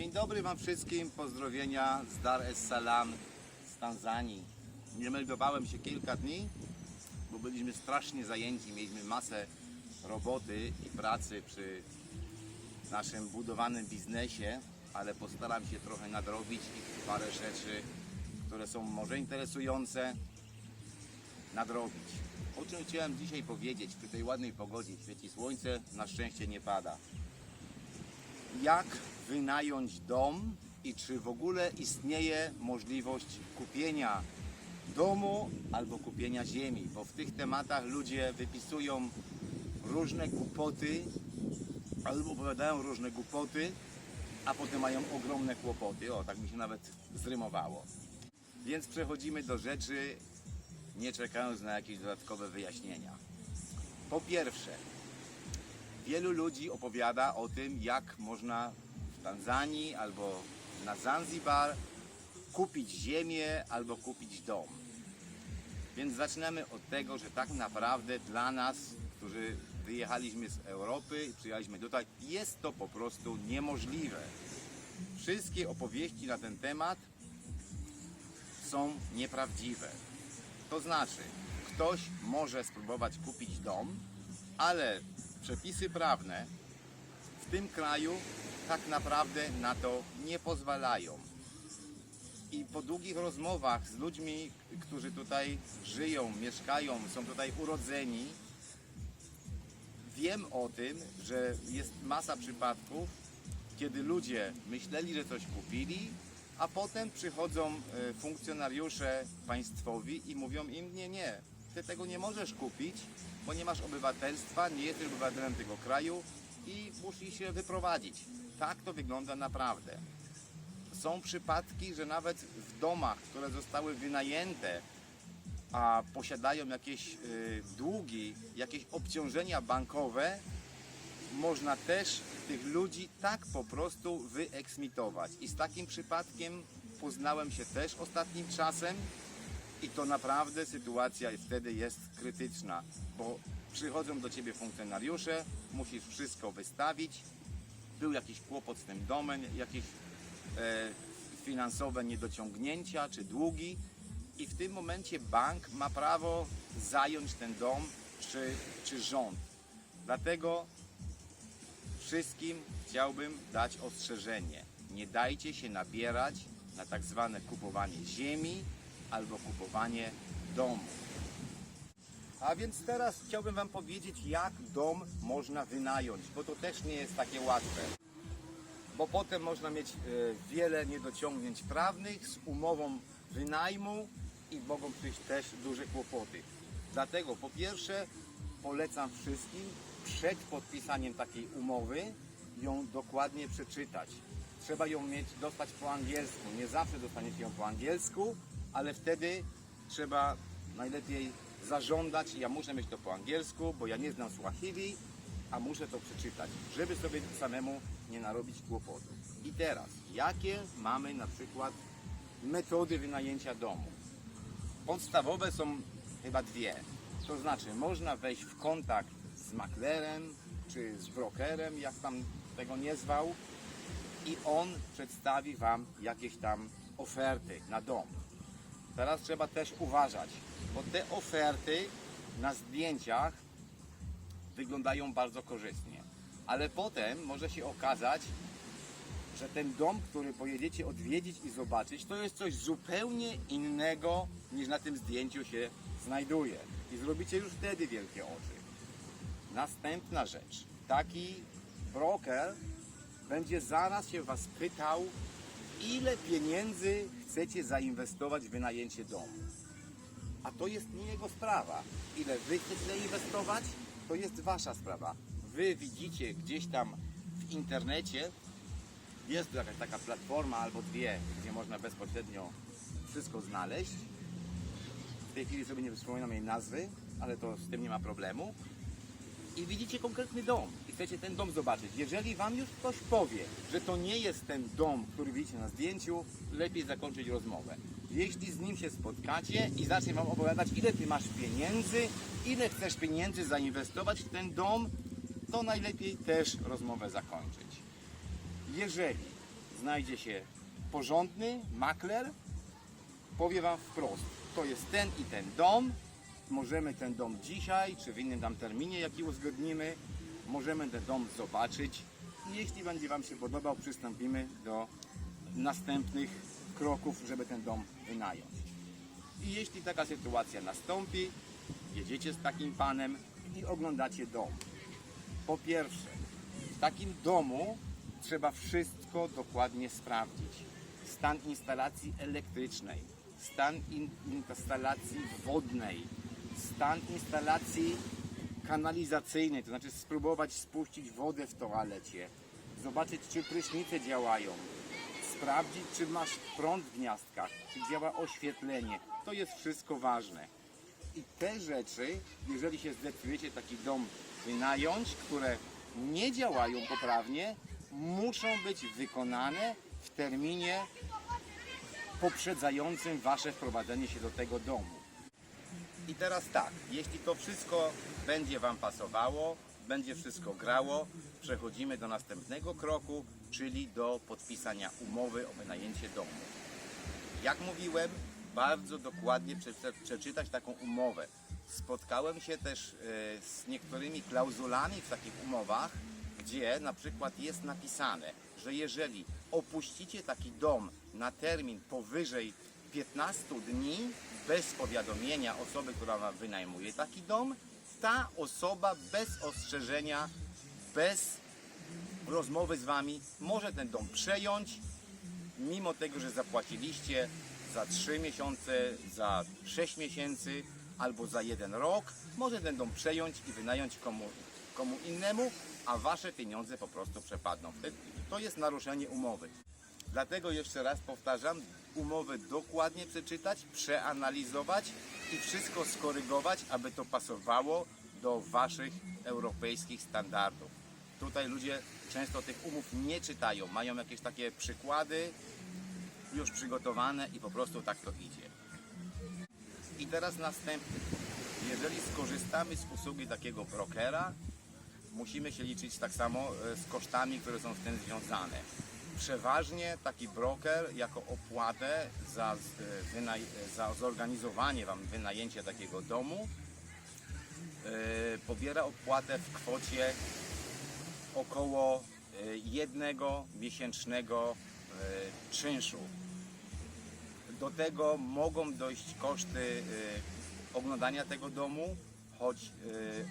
Dzień dobry Wam wszystkim, pozdrowienia z Dar es Salaam z Tanzanii. Nie meldowałem się kilka dni, bo byliśmy strasznie zajęci, mieliśmy masę roboty i pracy przy naszym budowanym biznesie, ale postaram się trochę nadrobić i parę rzeczy, które są może interesujące, nadrobić. O czym chciałem dzisiaj powiedzieć przy tej ładnej pogodzie, świeci słońce, na szczęście nie pada. Jak wynająć dom i czy w ogóle istnieje możliwość kupienia domu albo kupienia ziemi, bo w tych tematach ludzie wypisują różne głupoty albo opowiadają różne głupoty, a potem mają ogromne kłopoty. O, tak mi się nawet zrymowało. Więc przechodzimy do rzeczy, nie czekając na jakieś dodatkowe wyjaśnienia. Po pierwsze, wielu ludzi opowiada o tym, jak można w Tanzanii albo na Zanzibar kupić ziemię albo kupić dom. Więc zaczynamy od tego, że tak naprawdę dla nas, którzy wyjechaliśmy z Europy i przyjechaliśmy tutaj, jest to po prostu niemożliwe. Wszystkie opowieści na ten temat są nieprawdziwe. To znaczy, ktoś może spróbować kupić dom, ale przepisy prawne w tym kraju tak naprawdę na to nie pozwalają. I po długich rozmowach z ludźmi, którzy tutaj żyją, mieszkają, są tutaj urodzeni, wiem o tym, że jest masa przypadków, kiedy ludzie myśleli, że coś kupili, a potem przychodzą funkcjonariusze państwowi i mówią im: nie, ty tego nie możesz kupić, bo nie masz obywatelstwa, nie jesteś obywatelem tego kraju i musisz się wyprowadzić. Tak to wygląda naprawdę. Są przypadki, że nawet w domach, które zostały wynajęte, a posiadają jakieś długi, jakieś obciążenia bankowe, można też tych ludzi tak po prostu wyeksmitować. I z takim przypadkiem poznałem się też ostatnim czasem i to naprawdę sytuacja wtedy jest krytyczna, bo przychodzą do ciebie funkcjonariusze, musisz wszystko wystawić, był jakiś kłopot z tym domem, jakieś finansowe niedociągnięcia czy długi i w tym momencie bank ma prawo zająć ten dom czy rząd. Dlatego wszystkim chciałbym dać ostrzeżenie. Nie dajcie się nabierać na tak zwane kupowanie ziemi albo kupowanie domu. A więc teraz chciałbym Wam powiedzieć, jak dom można wynająć, bo to też nie jest takie łatwe. Bo potem można mieć wiele niedociągnięć prawnych z umową wynajmu i mogą przyjść też duże kłopoty. Dlatego po pierwsze polecam wszystkim przed podpisaniem takiej umowy ją dokładnie przeczytać. Trzeba ją dostać po angielsku. Nie zawsze dostaniecie ją po angielsku, ale wtedy trzeba najlepiej zażądać. Ja muszę mieć to po angielsku, bo ja nie znam Swahili, a muszę to przeczytać, żeby sobie samemu nie narobić kłopotu. I teraz, jakie mamy na przykład metody wynajęcia domu? Podstawowe są chyba dwie. To znaczy, można wejść w kontakt z maklerem, czy z brokerem, jak tam tego nie zwał, i on przedstawi Wam jakieś tam oferty na dom. Teraz trzeba też uważać, bo te oferty na zdjęciach wyglądają bardzo korzystnie, ale potem może się okazać, że ten dom, który pojedziecie odwiedzić i zobaczyć, to jest coś zupełnie innego niż na tym zdjęciu się znajduje i zrobicie już wtedy wielkie oczy. Następna rzecz, taki broker będzie zaraz się Was pytał, ile pieniędzy chcecie zainwestować w wynajęcie domu. A to jest nie jego sprawa. Ile Wy chcecie zainwestować, to jest Wasza sprawa. Wy widzicie gdzieś tam w internecie, jest tu jakaś taka platforma albo dwie, gdzie można bezpośrednio wszystko znaleźć. W tej chwili sobie nie wspominam jej nazwy, ale to z tym nie ma problemu. I widzicie konkretny dom i chcecie ten dom zobaczyć. Jeżeli Wam już ktoś powie, że to nie jest ten dom, który widzicie na zdjęciu, lepiej zakończyć rozmowę. Jeśli z nim się spotkacie i zacznie Wam opowiadać, ile Ty masz pieniędzy, ile chcesz pieniędzy zainwestować w ten dom, to najlepiej też rozmowę zakończyć. Jeżeli znajdzie się porządny makler, powie Wam wprost, to jest ten i ten dom, możemy ten dom dzisiaj, czy w innym tam terminie, jaki uzgodnimy, możemy ten dom zobaczyć i jeśli będzie Wam się podobał, przystąpimy do następnych kroków, żeby ten dom wynająć. I jeśli taka sytuacja nastąpi, jedziecie z takim panem i oglądacie dom. Po pierwsze, w takim domu trzeba wszystko dokładnie sprawdzić. Stan instalacji elektrycznej, stan instalacji wodnej, stan instalacji kanalizacyjnej, to znaczy spróbować spuścić wodę w toalecie, zobaczyć, czy prysznice działają, sprawdzić, czy masz prąd w gniazdkach, czy działa oświetlenie. To jest wszystko ważne. I te rzeczy, jeżeli się zdecydujecie taki dom wynająć, które nie działają poprawnie, muszą być wykonane w terminie poprzedzającym Wasze wprowadzenie się do tego domu. I teraz tak, jeśli to wszystko będzie Wam pasowało, będzie wszystko grało, przechodzimy do następnego kroku, czyli do podpisania umowy o wynajęcie domu. Jak mówiłem, bardzo dokładnie przeczytać taką umowę. Spotkałem się też z niektórymi klauzulami w takich umowach, gdzie na przykład jest napisane, że jeżeli opuścicie taki dom na termin powyżej 15 dni bez powiadomienia osoby, która Wam wynajmuje taki dom, ta osoba bez ostrzeżenia, bez rozmowy z Wami może ten dom przejąć, mimo tego, że zapłaciliście za 3 miesiące, za 6 miesięcy albo za 1 rok, może ten dom przejąć i wynająć komu innemu, a Wasze pieniądze po prostu przepadną. To jest naruszenie umowy. Dlatego jeszcze raz powtarzam, umowę dokładnie przeczytać, przeanalizować i wszystko skorygować, aby to pasowało do Waszych europejskich standardów. Tutaj ludzie często tych umów nie czytają, mają jakieś takie przykłady już przygotowane i po prostu tak to idzie. I teraz następny. Jeżeli skorzystamy z usługi takiego brokera, musimy się liczyć tak samo z kosztami, które są z tym związane. Przeważnie taki broker jako opłatę za zorganizowanie Wam wynajęcia takiego domu pobiera opłatę w kwocie około 1 miesięcznego czynszu. Do tego mogą dojść koszty oglądania tego domu, choć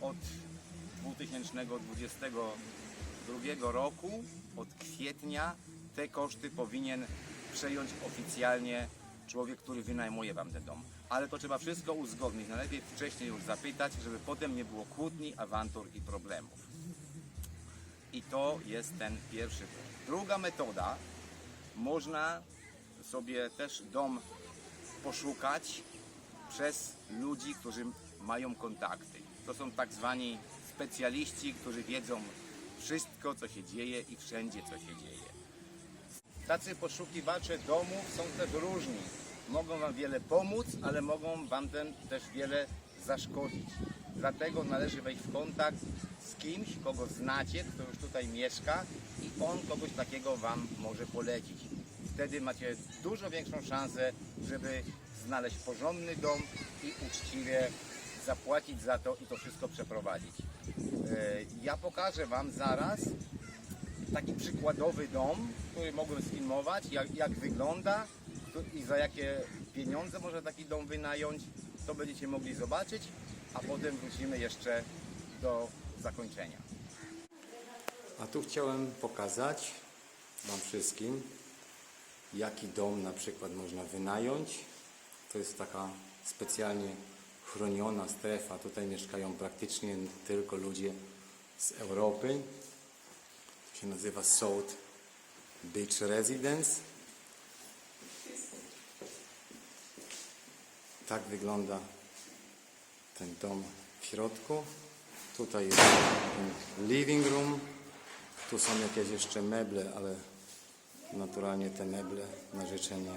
od 2022 roku, od kwietnia, te koszty powinien przejąć oficjalnie człowiek, który wynajmuje Wam ten dom. Ale to trzeba wszystko uzgodnić, najlepiej wcześniej już zapytać, żeby potem nie było kłótni, awantur i problemów. I to jest ten pierwszy punkt. Druga metoda, można sobie też dom poszukać przez ludzi, którzy mają kontakty. To są tak zwani specjaliści, którzy wiedzą wszystko, co się dzieje i wszędzie, co się dzieje. Tacy poszukiwacze domów są też różni. Mogą Wam wiele pomóc, ale mogą Wam też wiele zaszkodzić. Dlatego należy wejść w kontakt z kimś, kogo znacie, kto już tutaj mieszka i on kogoś takiego Wam może polecić. Wtedy macie dużo większą szansę, żeby znaleźć porządny dom i uczciwie zapłacić za to i to wszystko przeprowadzić. Ja pokażę Wam zaraz taki przykładowy dom, który mogłem sfilmować, jak wygląda i za jakie pieniądze można taki dom wynająć. To będziecie mogli zobaczyć, a potem wrócimy jeszcze do zakończenia. A tu chciałem pokazać Wam wszystkim, jaki dom na przykład można wynająć. To jest taka specjalnie chroniona strefa. Tutaj mieszkają praktycznie tylko ludzie z Europy. To się nazywa South Beach Residence. Tak wygląda ten dom w środku. Tutaj jest ten living room. Tu są jakieś jeszcze meble, ale naturalnie te meble na życzenie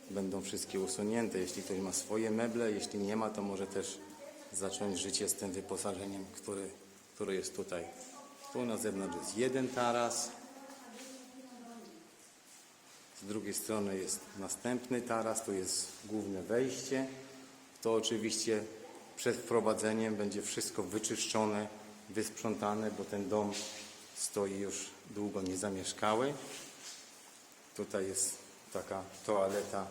będą wszystkie usunięte. Jeśli ktoś ma swoje meble, jeśli nie ma, to może też zacząć życie z tym wyposażeniem, które jest tutaj. Tu na zewnątrz jest jeden taras. Z drugiej strony jest następny taras, tu jest główne wejście. To oczywiście przed wprowadzeniem będzie wszystko wyczyszczone, wysprzątane, bo ten dom stoi już długo niezamieszkały. Tutaj jest taka toaleta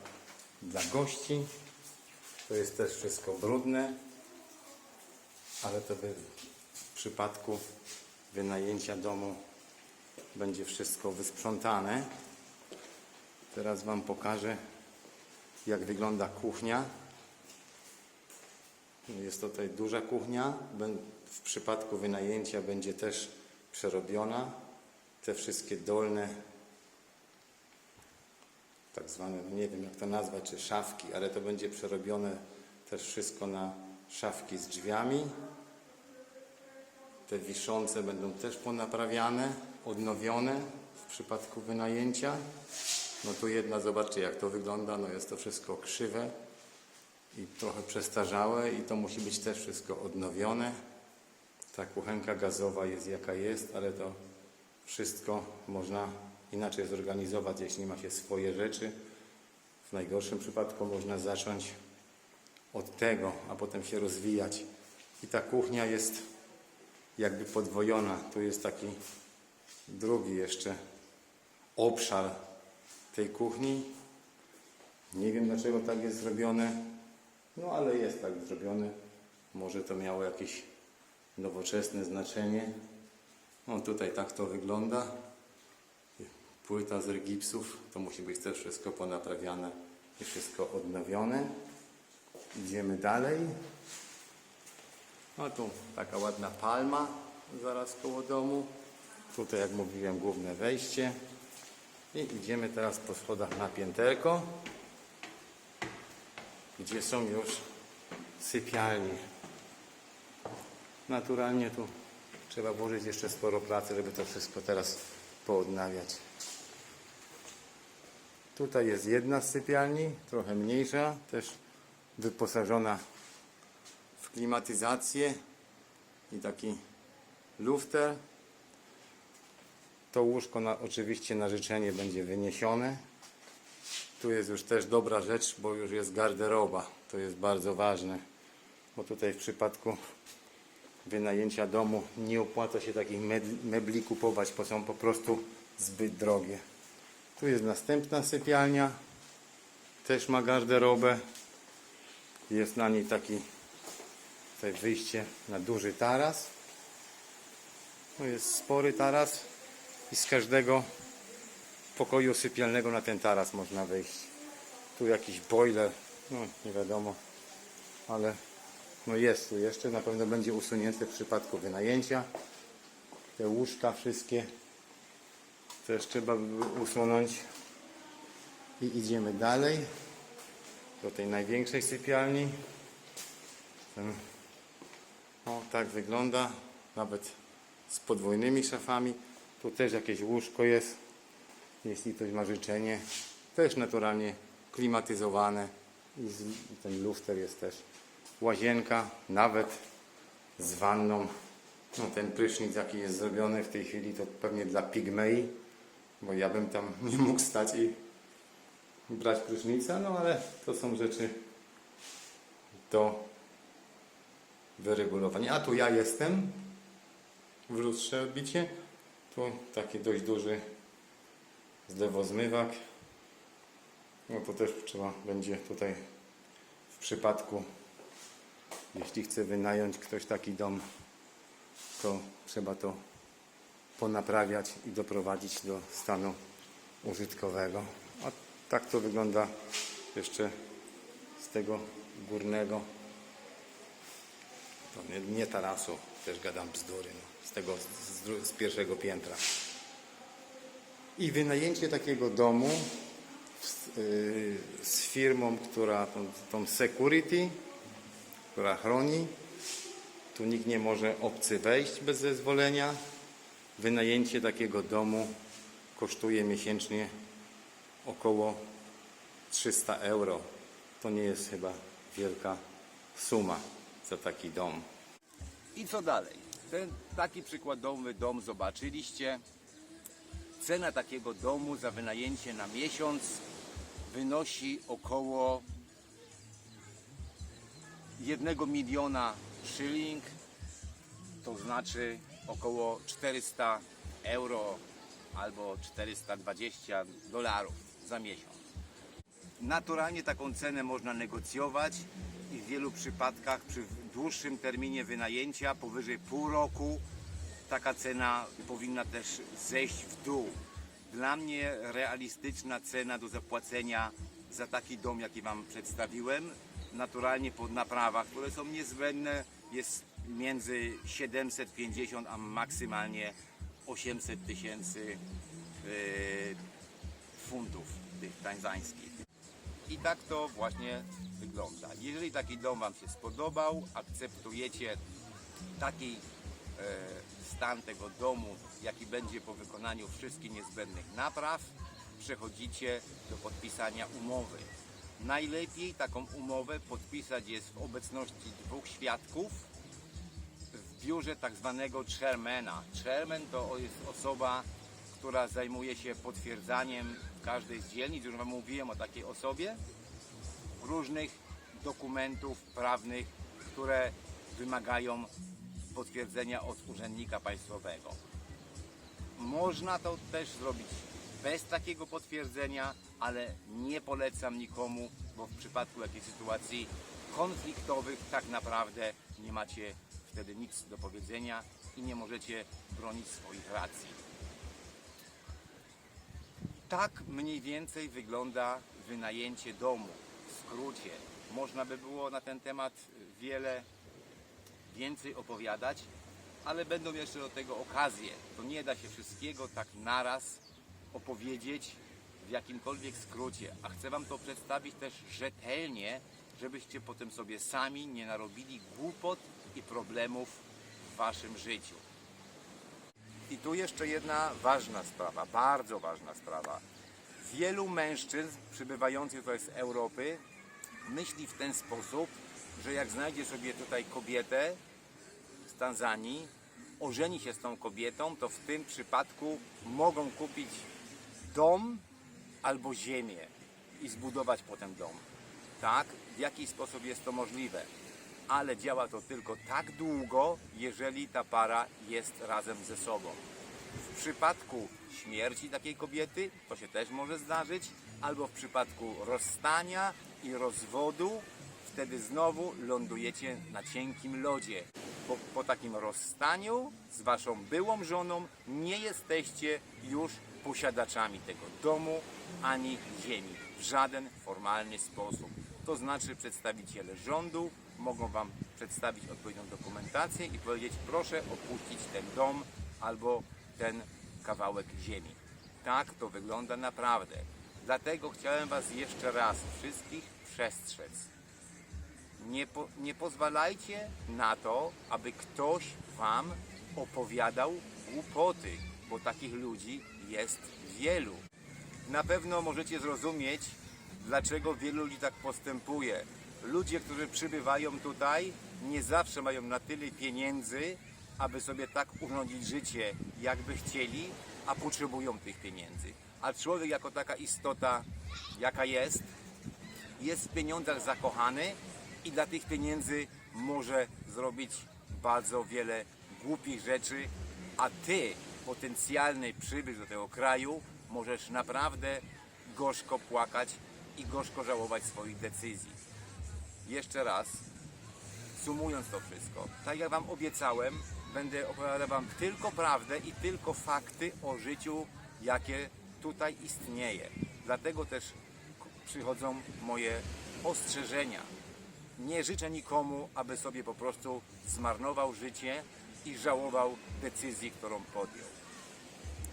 dla gości. To jest też wszystko brudne, ale to w przypadku wynajęcia domu będzie wszystko wysprzątane. Teraz Wam pokażę, jak wygląda kuchnia. Jest tutaj duża kuchnia. W przypadku wynajęcia będzie też przerobiona. Te wszystkie dolne, tak zwane, no nie wiem jak to nazwać, czy szafki, ale to będzie przerobione też wszystko na szafki z drzwiami. Te wiszące będą też ponaprawiane, odnowione w przypadku wynajęcia. No tu jedna, zobaczcie jak to wygląda, no jest to wszystko krzywe i trochę przestarzałe i to musi być też wszystko odnowione. Ta kuchenka gazowa jest jaka jest, ale to wszystko można inaczej zorganizować, jeśli ma się swoje rzeczy. W najgorszym przypadku można zacząć od tego, a potem się rozwijać. I ta kuchnia jest jakby podwojona. Tu jest taki drugi jeszcze obszar tej kuchni. Nie wiem dlaczego tak jest zrobione, no ale jest tak zrobione. Może to miało jakieś nowoczesne znaczenie. No tutaj tak to wygląda. Płyta z gipsów, to musi być też wszystko ponaprawiane i wszystko odnowione. Idziemy dalej. No tu taka ładna palma zaraz koło domu. Tutaj jak mówiłem główne wejście. I idziemy teraz po schodach na pięterko, gdzie są już sypialnie. Naturalnie tu trzeba włożyć jeszcze sporo pracy, żeby to wszystko teraz poodnawiać. Tutaj jest jedna z sypialni, trochę mniejsza, też wyposażona w klimatyzację i taki lufter. To łóżko oczywiście na życzenie będzie wyniesione. Tu jest już też dobra rzecz, bo już jest garderoba. To jest bardzo ważne, bo tutaj w przypadku wynajęcia domu nie opłaca się takich mebli kupować, bo są po prostu zbyt drogie. Tu jest następna sypialnia. Też ma garderobę. Jest na niej taki tutaj wyjście na duży taras. To jest spory taras i z każdego pokoju sypialnego na ten taras można wejść. Tu jakiś boiler, no nie wiadomo, ale no jest tu jeszcze, na pewno będzie usunięte w przypadku wynajęcia. Te łóżka wszystkie też trzeba by usunąć. I idziemy dalej do tej największej sypialni. O, tak wygląda, nawet z podwójnymi szafami. Tu też jakieś łóżko jest, jeśli ktoś ma życzenie. Też naturalnie klimatyzowane i ten lufter jest też. Łazienka, nawet z wanną. No, ten prysznic jaki jest zrobiony w tej chwili to pewnie dla pigmei, bo ja bym tam nie mógł stać i brać prysznica, no ale to są rzeczy do wyregulowania. A tu ja jestem w lustrze odbicie. Tu taki dość duży zlewozmywak. No to też trzeba będzie tutaj w przypadku, jeśli chce wynająć ktoś taki dom, to trzeba to ponaprawiać i doprowadzić do stanu użytkowego. A tak to wygląda jeszcze z tego górnego, to nie tarasu, też gadam bzdury, no, z tego z pierwszego piętra. I wynajęcie takiego domu z firmą, która tą security, która chroni. Tu nikt nie może obcy wejść bez zezwolenia. Wynajęcie takiego domu kosztuje miesięcznie około 300 euro. To nie jest chyba wielka suma za taki dom. I co dalej? Ten taki przykładowy dom zobaczyliście. cena takiego domu za wynajęcie na miesiąc wynosi około 1 miliona szyling, to znaczy około 400 euro albo 420 dolarów za miesiąc. Naturalnie taką cenę można negocjować i w wielu przypadkach przy dłuższym terminie wynajęcia, powyżej pół roku, taka cena powinna też zejść w dół. Dla mnie realistyczna cena do zapłacenia za taki dom, jaki Wam przedstawiłem, naturalnie po naprawach, które są niezbędne, jest między 750 a maksymalnie 800 tysięcy funtów tych tanzańskich. I tak to właśnie wygląda. Jeżeli taki dom Wam się spodobał, akceptujecie taki stan tego domu, jaki będzie po wykonaniu wszystkich niezbędnych napraw, przechodzicie do podpisania umowy. Najlepiej taką umowę podpisać jest w obecności 2 świadków w biurze tak zwanego chairmana. Chairman to jest osoba, która zajmuje się potwierdzaniem w każdej z dzielnic, już Wam mówiłem o takiej osobie, różnych dokumentów prawnych, które wymagają potwierdzenia od urzędnika państwowego. Można to też zrobić bez takiego potwierdzenia, ale nie polecam nikomu, bo w przypadku jakichś sytuacji konfliktowych tak naprawdę nie macie wtedy nic do powiedzenia i nie możecie bronić swoich racji. Tak mniej więcej wygląda wynajęcie domu. W skrócie, można by było na ten temat wiele więcej opowiadać, ale będą jeszcze do tego okazje. To nie da się wszystkiego tak naraz opowiedzieć w jakimkolwiek skrócie, a chcę Wam to przedstawić też rzetelnie, żebyście potem sobie sami nie narobili głupot i problemów w Waszym życiu. I tu jeszcze jedna ważna sprawa, bardzo ważna sprawa. Wielu mężczyzn przybywających tutaj z Europy myśli w ten sposób, że jak znajdzie sobie tutaj kobietę z Tanzanii, ożeni się z tą kobietą, to w tym przypadku mogą kupić dom albo ziemię i zbudować potem dom. Tak, w jaki sposób jest to możliwe? Ale działa to tylko tak długo, jeżeli ta para jest razem ze sobą. W przypadku śmierci takiej kobiety, to się też może zdarzyć, albo w przypadku rozstania i rozwodu, wtedy znowu lądujecie na cienkim lodzie. Bo po takim rozstaniu z Waszą byłą żoną nie jesteście już posiadaczami tego domu ani ziemi w żaden formalny sposób. To znaczy przedstawiciele rządu mogą Wam przedstawić odpowiednią dokumentację i powiedzieć: proszę opuścić ten dom albo ten kawałek ziemi. Tak to wygląda naprawdę. Dlatego chciałem Was jeszcze raz wszystkich przestrzec. Nie pozwalajcie na to, aby ktoś Wam opowiadał głupoty, bo takich ludzi jest wielu. Na pewno możecie zrozumieć, dlaczego wielu ludzi tak postępuje. Ludzie, którzy przybywają tutaj, nie zawsze mają na tyle pieniędzy, aby sobie tak urządzić życie, jakby chcieli, a potrzebują tych pieniędzy. A człowiek jako taka istota, jaka jest w pieniądzach zakochany i dla tych pieniędzy może zrobić bardzo wiele głupich rzeczy, a Ty, potencjalny przybysz do tego kraju, możesz naprawdę gorzko płakać i gorzko żałować swoich decyzji. Jeszcze raz, sumując to wszystko, tak jak Wam obiecałem, będę opowiadał Wam tylko prawdę i tylko fakty o życiu, jakie tutaj istnieje. Dlatego też przychodzą moje ostrzeżenia. Nie życzę nikomu, aby sobie po prostu zmarnował życie i żałował decyzji, którą podjął.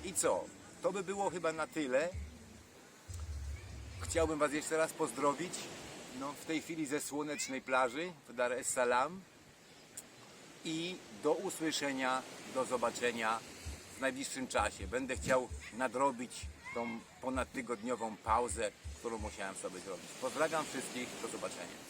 I co? To by było chyba na tyle. Chciałbym Was jeszcze raz pozdrowić. W tej chwili ze słonecznej plaży w Dar es Salaam. I do usłyszenia, do zobaczenia w najbliższym czasie. Będę chciał nadrobić tą ponadtygodniową pauzę, którą musiałem sobie zrobić. Pozdrawiam wszystkich, do zobaczenia.